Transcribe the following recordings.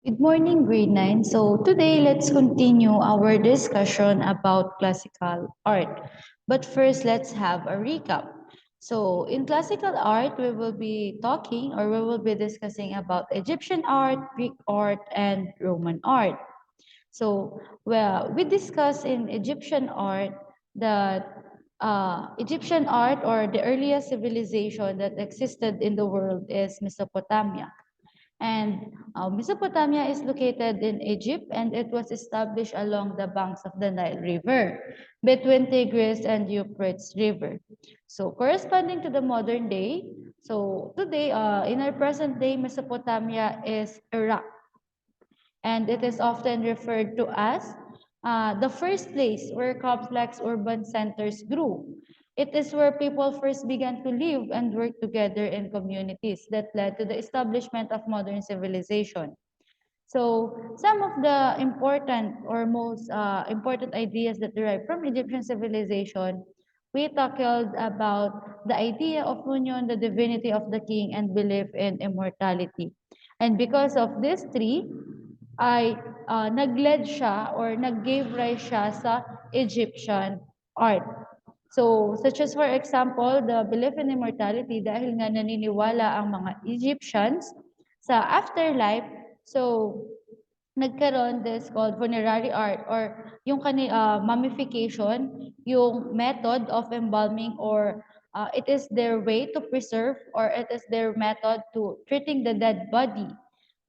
Good morning, grade 9. So today, let's continue our discussion about classical art. But first, let's have a recap. So in classical art, we will be talking or we will be discussing about Egyptian art, Greek art, and Roman art. So, well, we discussed in Egyptian art that Egyptian art or the earliest civilization that existed in the world is Mesopotamia. And Mesopotamia is located in Egypt and it was established along the banks of the Nile River between Tigris and Euphrates River. So corresponding to the modern day, so today in our present day, Mesopotamia is Iraq, and it is often referred to as the first place where complex urban centers grew. It is where people first began to live and work together in communities that led to the establishment of modern civilization. So, some of the important or most important ideas that derive from Egyptian civilization, we tackled about the idea of union, the divinity of the king, and belief in immortality. And because of these three, ay nag-led siya or nag-gave rise siya sa Egyptian art. So, such as for example, the belief in immortality dahil nga naniniwala ang mga Egyptians sa afterlife. So, nagkaroon this called funerary art or yung mummification, yung method of embalming or it is their way to preserve or it is their method to treating the dead body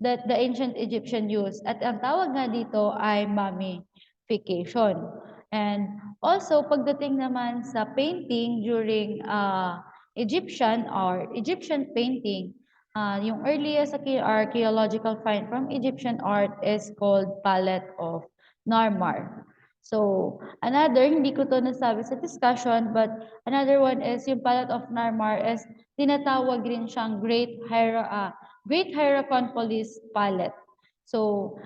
that the ancient Egyptian used. At ang tawag nga dito ay mummification. And also, pagdating naman sa painting during Egyptian art, Egyptian painting, yung earliest archaeological find from Egyptian art is called Palette of Narmar. So, another, hindi ko to nasabi sa discussion, but another one is yung Palette of Narmar is tinatawag rin siyang Great Hierakonpolis Palette. So,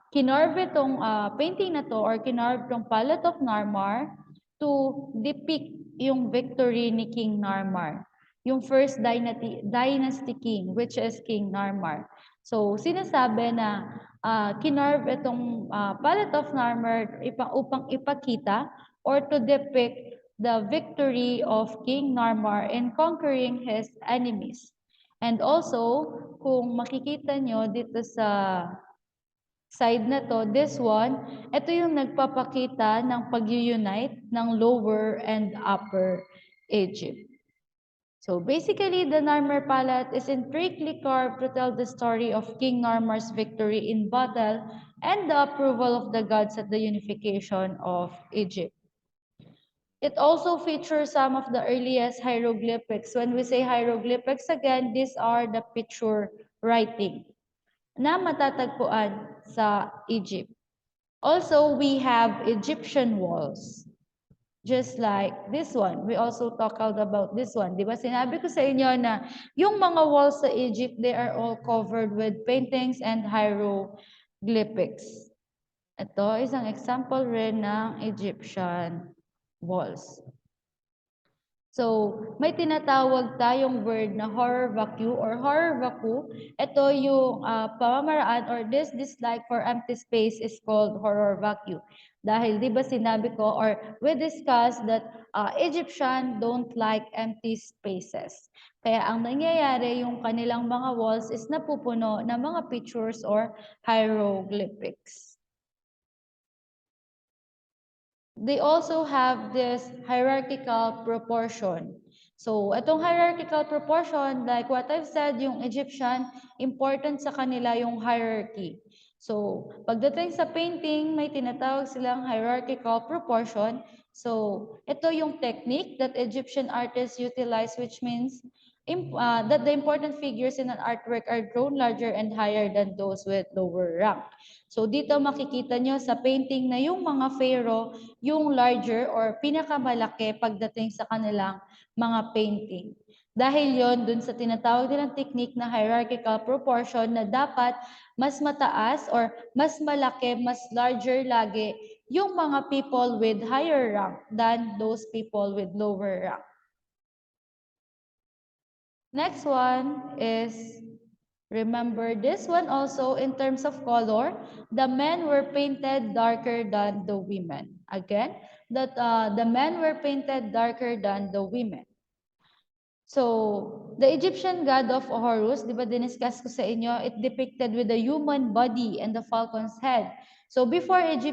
kinarve itong painting na to or kinarve itong Palette of Narmar to depict yung victory ni King Narmar, yung first dynasty king, which is King Narmar. So, sinasabi na kinarve itong Palette of Narmar upang ipakita or to depict the victory of King Narmar in conquering his enemies. And also, kung makikita nyo dito sa side na to, this one, ito yung nagpapakita ng pag-unite ng Lower and Upper Egypt. So basically, the Narmer palette is intricately carved to tell the story of King Narmer's victory in battle and the approval of the gods at the unification of Egypt. It also features some of the earliest hieroglyphics. When we say hieroglyphics, again, these are the picture writing na matatagpuan sa Egypt. Also, we have Egyptian walls. Just like this one. We also talked about this one. Di ba sinabi ko sa inyo na yung mga walls sa Egypt, they are all covered with paintings and hieroglyphics. Ito, isang example rin ng Egyptian walls. So, may tinatawag tayong word na horror vacuum or horror vacuum. Ito yung pamamaraan or this dislike for empty space is called horror vacuum. Dahil di ba sinabi ko or we discussed that Egyptian don't like empty spaces. Kaya ang nangyayari yung kanilang mga walls is napupuno ng mga pictures or hieroglyphics. They also have this hierarchical proportion. So, itong hierarchical proportion, like what I've said, yung Egyptian, important sa kanila yung hierarchy. So, pagdating sa painting, may tinatawag silang hierarchical proportion. So, ito yung technique that Egyptian artists utilize, which means that the important figures in an artwork are drawn larger and higher than those with lower rank. So dito makikita nyo sa painting na yung mga pharaoh, yung larger or pinakamalaki pagdating sa kanilang mga painting. Dahil yon dun sa tinatawag nilang technique na hierarchical proportion na dapat mas mataas or mas malaki, mas larger lagi yung mga people with higher rank than those people with lower rank. Next one is Remember this one also in terms of color, the men were painted darker than the women. Again, that the men were painted darker than the women. So, the Egyptian god of Horus, di ba diniscuss ko sa inyo, it depicted with the human body and the falcon's head. So, before yung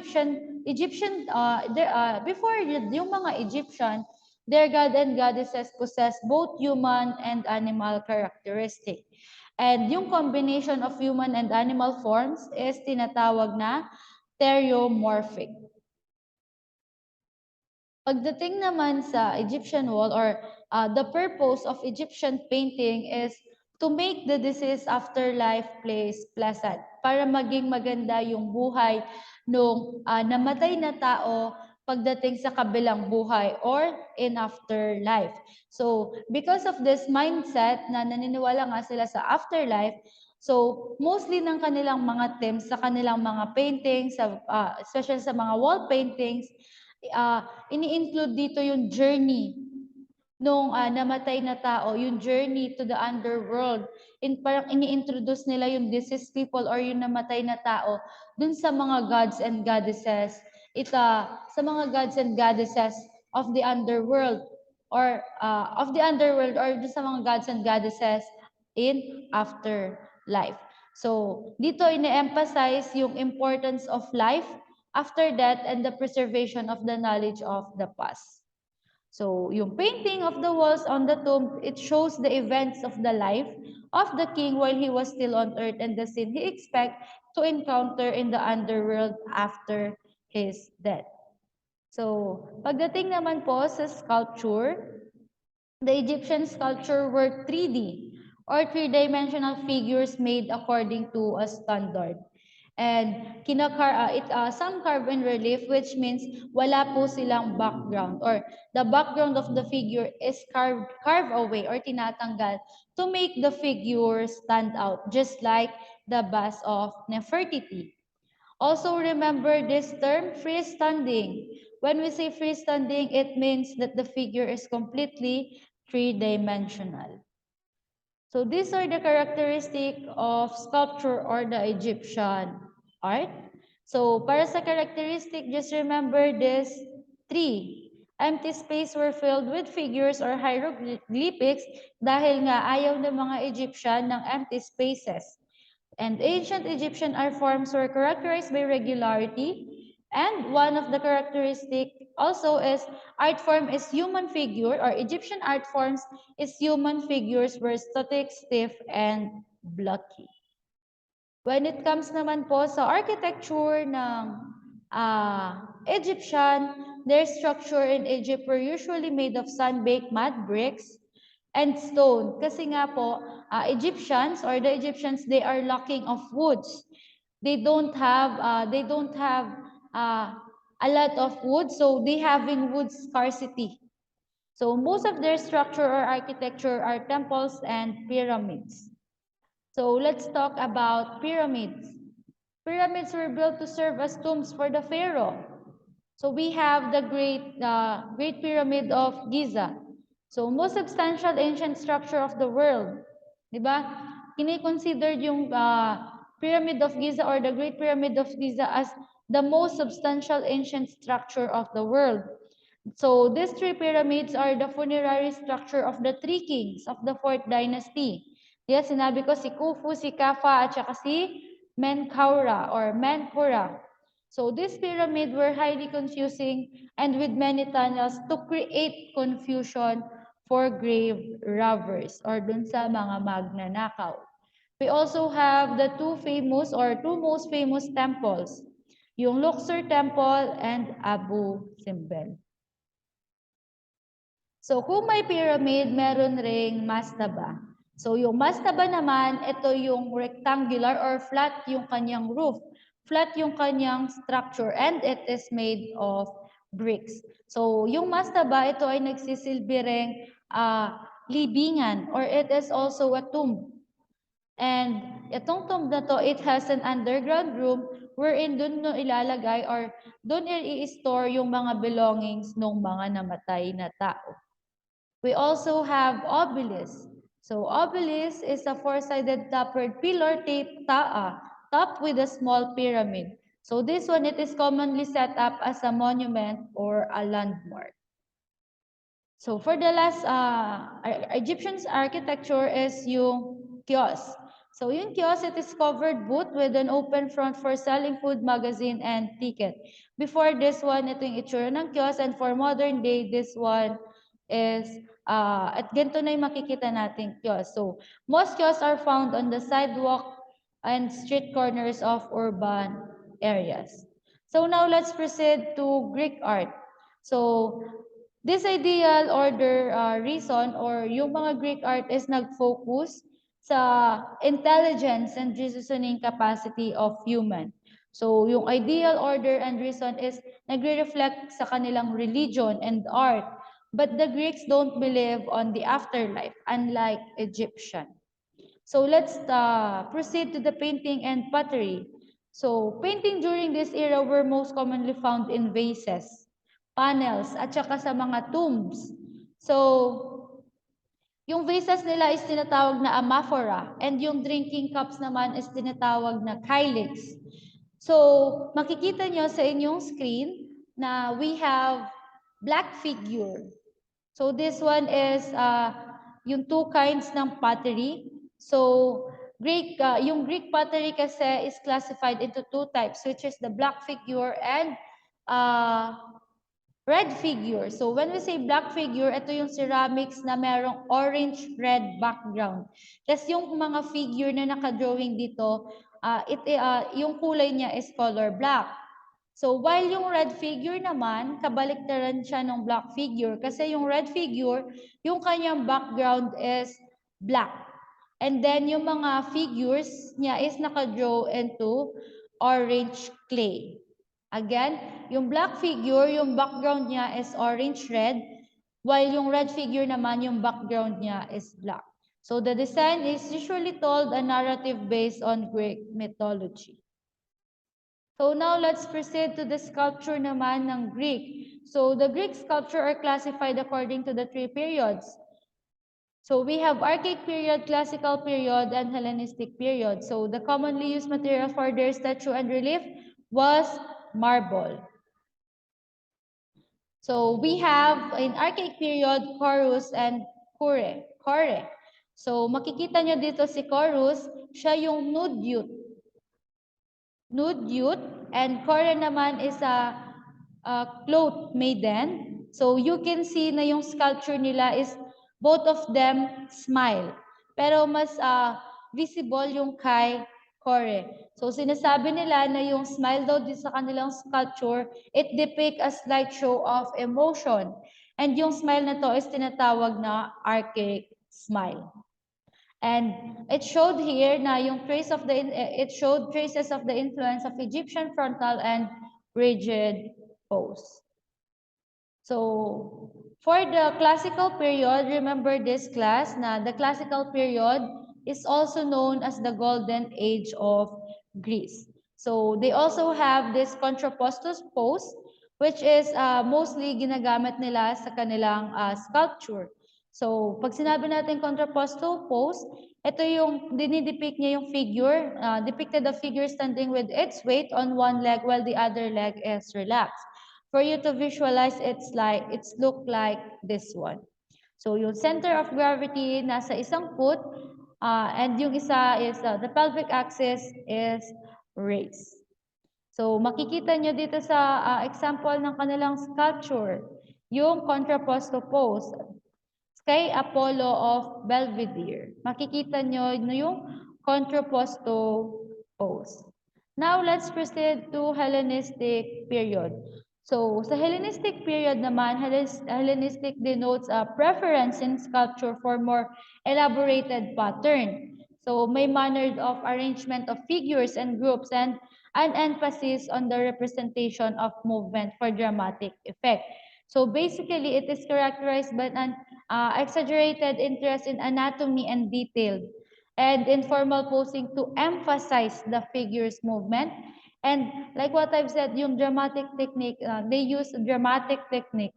mga Egyptian, their god and goddesses possess both human and animal characteristic. And yung combination of human and animal forms is tinatawag na theriomorphic. Pagdating naman sa Egyptian wall or the purpose of Egyptian painting is to make the deceased afterlife place pleasant para maging maganda yung buhay nung namatay na tao pagdating sa kabilang buhay or in afterlife. So, because of this mindset na naniniwala nga sila sa afterlife, so mostly ng kanilang mga themes sa kanilang mga paintings, especially sa mga wall paintings, ini-include dito yung journey nung namatay na tao, yung journey to the underworld. Parang ini-introduce nila yung deceased people or yung namatay na tao dun sa mga gods and goddesses. Sa mga gods and goddesses of the underworld or dun sa mga gods and goddesses in afterlife. So, dito ini-emphasize yung importance of life after death and the preservation of the knowledge of the past. So, yung painting of the walls on the tomb, it shows the events of the life of the king while he was still on earth and the scene he expect to encounter in the underworld after his death. So, pagdating naman po sa sculpture, the Egyptian sculpture were 3D or three-dimensional figures made according to a standard. And some carved in relief, which means wala po silang background or the background of the figure is carved away or tinatanggal to make the figure stand out, just like the bust of Nefertiti. Also remember this term, freestanding. When we say freestanding, it means that the figure is completely three-dimensional. So these are the characteristics of sculpture or the Egyptian art. So para sa characteristic, just remember this three. Empty space were filled with figures or hieroglyphics dahil nga ayaw ng mga Egyptian ng empty spaces. And ancient Egyptian art forms were characterized by regularity. And one of the characteristic also is art form is human figure or Egyptian art forms is human figures were static, stiff, and blocky. When it comes naman po sa architecture ng Egyptian, their structure in Egypt were usually made of sun-baked mud bricks and stone. Kasi nga po, Egyptians or the Egyptians, they are lacking of woods. They don't have a lot of wood, so they having wood scarcity. So most of their structure or architecture are temples and pyramids. So let's talk about pyramids. Pyramids were built to serve as tombs for the pharaoh. So we have the Great Pyramid of Giza. So most substantial ancient structure of the world. Diba? Kini-considered yung Pyramid of Giza or the Great Pyramid of Giza as the most substantial ancient structure of the world. So these three pyramids are the funerary structure of the three kings of the 4th dynasty. Yes, sinabi ko si Khufu, si Kafa, at saka si Menkaura or Menkura. So this pyramid were highly confusing and with many tunnels to create confusion for grave robbers or dun sa mga magnanakaw. We also have the two most famous temples, yung Luxor Temple and Abu Simbel. So kung may pyramid, meron ring mastaba. So yung mastaba naman, ito yung rectangular or flat yung kanyang roof. Flat yung kanyang structure and it is made of bricks. So yung mastaba, ito ay nagsisilbi ring libingan or it is also a tomb. And itong tomb na to, it has an underground room wherein dun no ilalagay or dun i-store yung mga belongings ng mga namatay na tao. We also have obelisks. So obelisk is a four-sided tapered pillar topped with a small pyramid. So this one, it is commonly set up as a monument or a landmark. So for the last, Egyptian's architecture is yung kiosk. So yung kiosk, it is covered booth with an open front for selling food, magazine, and ticket. Before this one, ito yung itsura ng kiosk, and for modern day, this one is, at ganito na yung makikita nating kiosk. So most kiosks are found on the sidewalk and street corners of urban areas. So now let's proceed to Greek art. So this ideal order, reason or yung mga Greek art is nag-focus sa intelligence and reasoning capacity of human. So yung ideal order and reason is nagre-reflect sa kanilang religion and art. But the Greeks don't believe on the afterlife, unlike Egyptian. So let's proceed to the painting and pottery. So painting during this era were most commonly found in vases, panels, at saka sa mga tombs. So yung vases nila is tinatawag na amaphora and yung drinking cups naman is tinatawag na kylix. So makikita nyo sa inyong screen na we have black figure. So this one is yung two kinds ng pottery. So yung Greek pottery kasi is classified into two types, which is the black figure and red figure. So when we say black figure, ito yung ceramics na merong orange-red background. Tapos yung mga figure na naka-drawing dito, yung kulay niya is color black. So while yung red figure naman, kabaliktaran siya ng black figure kasi yung red figure, yung kanyang background is black. And then yung mga figures niya is naka-draw into orange clay. Again, yung black figure, yung background niya is orange-red, while yung red figure naman, yung background niya is black. So the design is usually told a narrative based on Greek mythology. So now let's proceed to the sculpture naman ng Greek. So the Greek sculpture are classified according to the three periods. So we have Archaic period, Classical period, and Hellenistic period. So the commonly used material for their statue and relief was marble. So we have in Archaic period, chorus and kore. So makikita nyo dito si chorus, siya yung nude youth, and kore naman is a clothed maiden. So you can see na yung sculpture nila is both of them smile. Pero mas visible yung kay Kore. So sinasabi nila na yung smile daw din sa kanilang sculpture, it depicts a slight show of emotion. And yung smile na to is tinatawag na archaic smile. And it showed here na yung it showed traces of the influence of Egyptian frontal and rigid pose. So for the classical period, remember this class na the classical period is also known as the golden age of Greece. So they also have this contrappostus pose, which is mostly ginagamit nila sa kanilang sculpture. So pag sinabi natin contrapposto pose, ito yung dinidepict niya yung figure, depicted the figure standing with its weight on one leg while the other leg is relaxed. For you to visualize, it's look like this one. So yung center of gravity nasa isang foot, and yung isa is the pelvic axis is raised. So makikita nyo dito sa example ng kanilang sculpture, yung contrapposto pose kay Apollo of Belvedere. Makikita nyo yung contrapposto pose. Now let's proceed to Hellenistic period. So, sa Hellenistic period naman, Hellenistic denotes a preference in sculpture for more elaborated pattern. So, may manner of arrangement of figures and groups and an emphasis on the representation of movement for dramatic effect. So, basically, it is characterized by an exaggerated interest in anatomy and detail and informal posing to emphasize the figure's movement. And like what I've said, yung dramatic technique, they use dramatic technique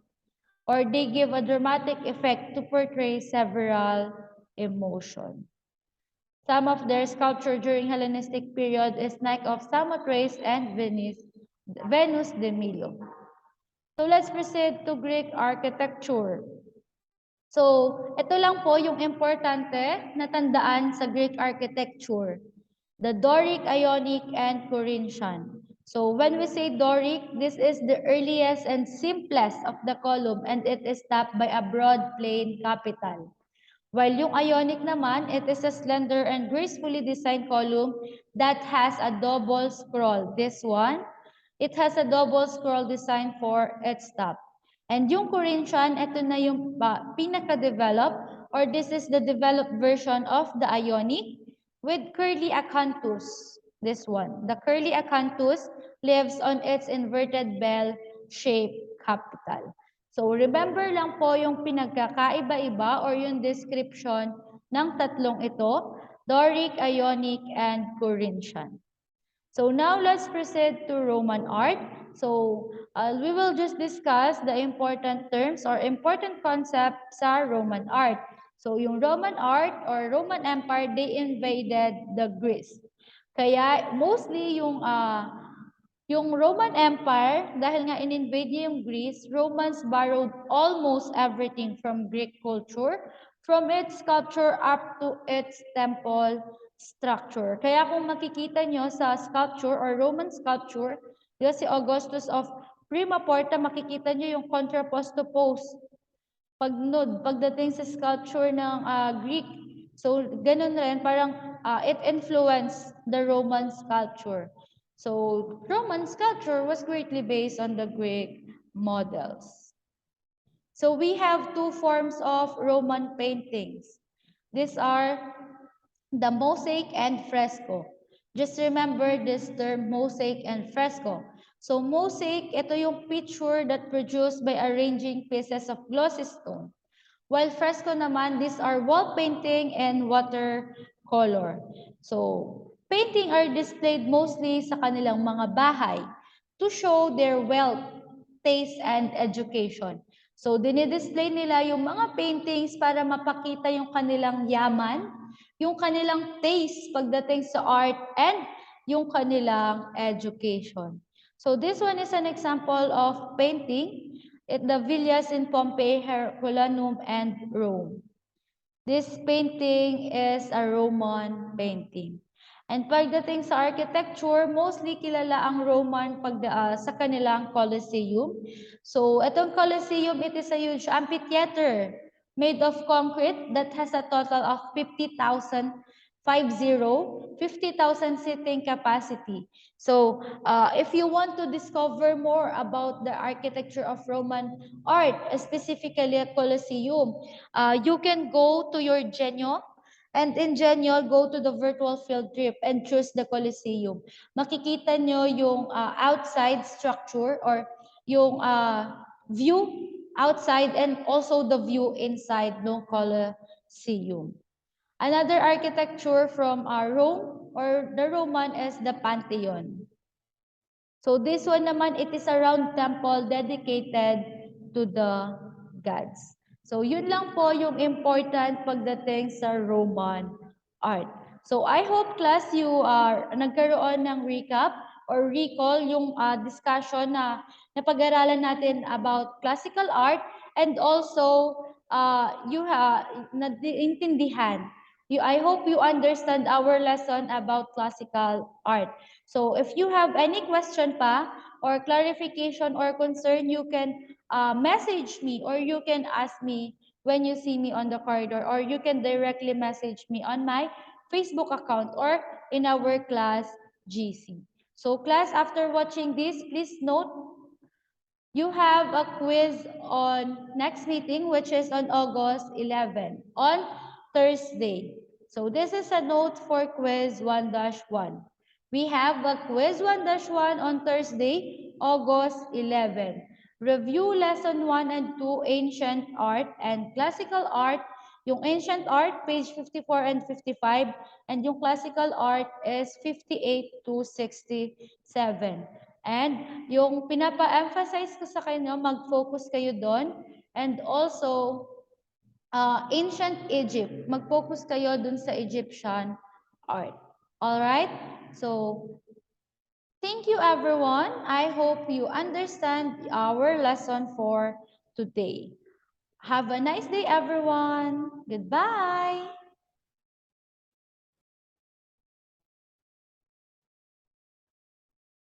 or they give a dramatic effect to portray several emotion. Some of their sculpture during Hellenistic period is Nike of Samothrace and Venus de Milo. So let's proceed to Greek architecture. So, ito lang po yung importante na tandaan sa Greek architecture. The Doric, Ionic, and Corinthian. So, when we say Doric, this is the earliest and simplest of the column and it is topped by a broad plain capital. While yung Ionic naman, it is a slender and gracefully designed column that has a double scroll. This one, it has a double scroll design for its top. And yung Corinthian, ito na yung pinaka-develop or this is the developed version of the Ionic with curly acanthus. This one, the curly acanthus lives on its inverted bell-shaped capital. So remember lang po yung pinagkakaiba-iba or yung description ng tatlong ito, Doric, Ionic, and Corinthian. So now let's proceed to Roman art. So we will just discuss the important terms or important concepts sa Roman art. So yung Roman art or Roman Empire, they invaded the Greece. Kaya mostly yung Roman Empire, dahil nga in-invade niya yung Greece, Romans borrowed almost everything from Greek culture, from its sculpture up to its temple structure. Kaya kung makikita nyo sa sculpture or Roman sculpture, si Augustus of Prima Porta, makikita nyo yung contrapposto pose. Pagdating sa sculpture ng Greek. So, ganun rin, parang it influenced the Roman sculpture. So, Roman sculpture was greatly based on the Greek models. So, we have two forms of Roman paintings. These are the mosaic and fresco. Just remember this term, mosaic and fresco. So, mosaic, ito yung picture that produced by arranging pieces of glossy stone. While fresco naman, these are wall painting and watercolor. So, painting are displayed mostly sa kanilang mga bahay to show their wealth, taste, and education. So, dinidisplay nila yung mga paintings para mapakita yung kanilang yaman, yung kanilang taste pagdating sa art, and yung kanilang education. So, this one is an example of painting the villas in Pompeii, Herculaneum, and Rome. This painting is a Roman painting. And pagdating sa architecture, mostly kilala ang Roman sa kanilang Colosseum. So, itong Colosseum, it is a huge amphitheater made of concrete that has a total of 50,000 seating capacity. So, if you want to discover more about the architecture of Roman art, specifically at Colosseum, you can go to your Genio, and in Genio, go to the virtual field trip and choose the Colosseum. Makikita nyo yung outside structure or yung view outside and also the view inside ng Colosseum. Another architecture from Rome or the Roman is the Pantheon. So this one naman, it is a round temple dedicated to the gods. So yun lang po yung important pagdating sa Roman art. So I hope class you are nagkaroon ng recap or recall yung discussion na napag-aralan natin about classical art and also you naintindihan. I hope you understand our lesson about classical art. So if you have any question pa or clarification or concern, you can message me or you can ask me when you see me on the corridor or you can directly message me on my Facebook account or in our class GC. So class, after watching this, please note you have a quiz on next meeting, which is on August 11, on Thursday. So this is a note for quiz 1-1. We have a quiz 1-1 on Thursday, August 11. Review lesson 1 and 2, ancient art and classical art. Yung ancient art, page 54 and 55, and yung classical art is 58 to 67. And yung pinapa-emphasize ko sa kanyo, mag-focus kayo doon. And also, ancient Egypt. Mag-focus kayo dun sa Egyptian art. All right? So, thank you everyone. I hope you understand our lesson for today. Have a nice day everyone. Goodbye.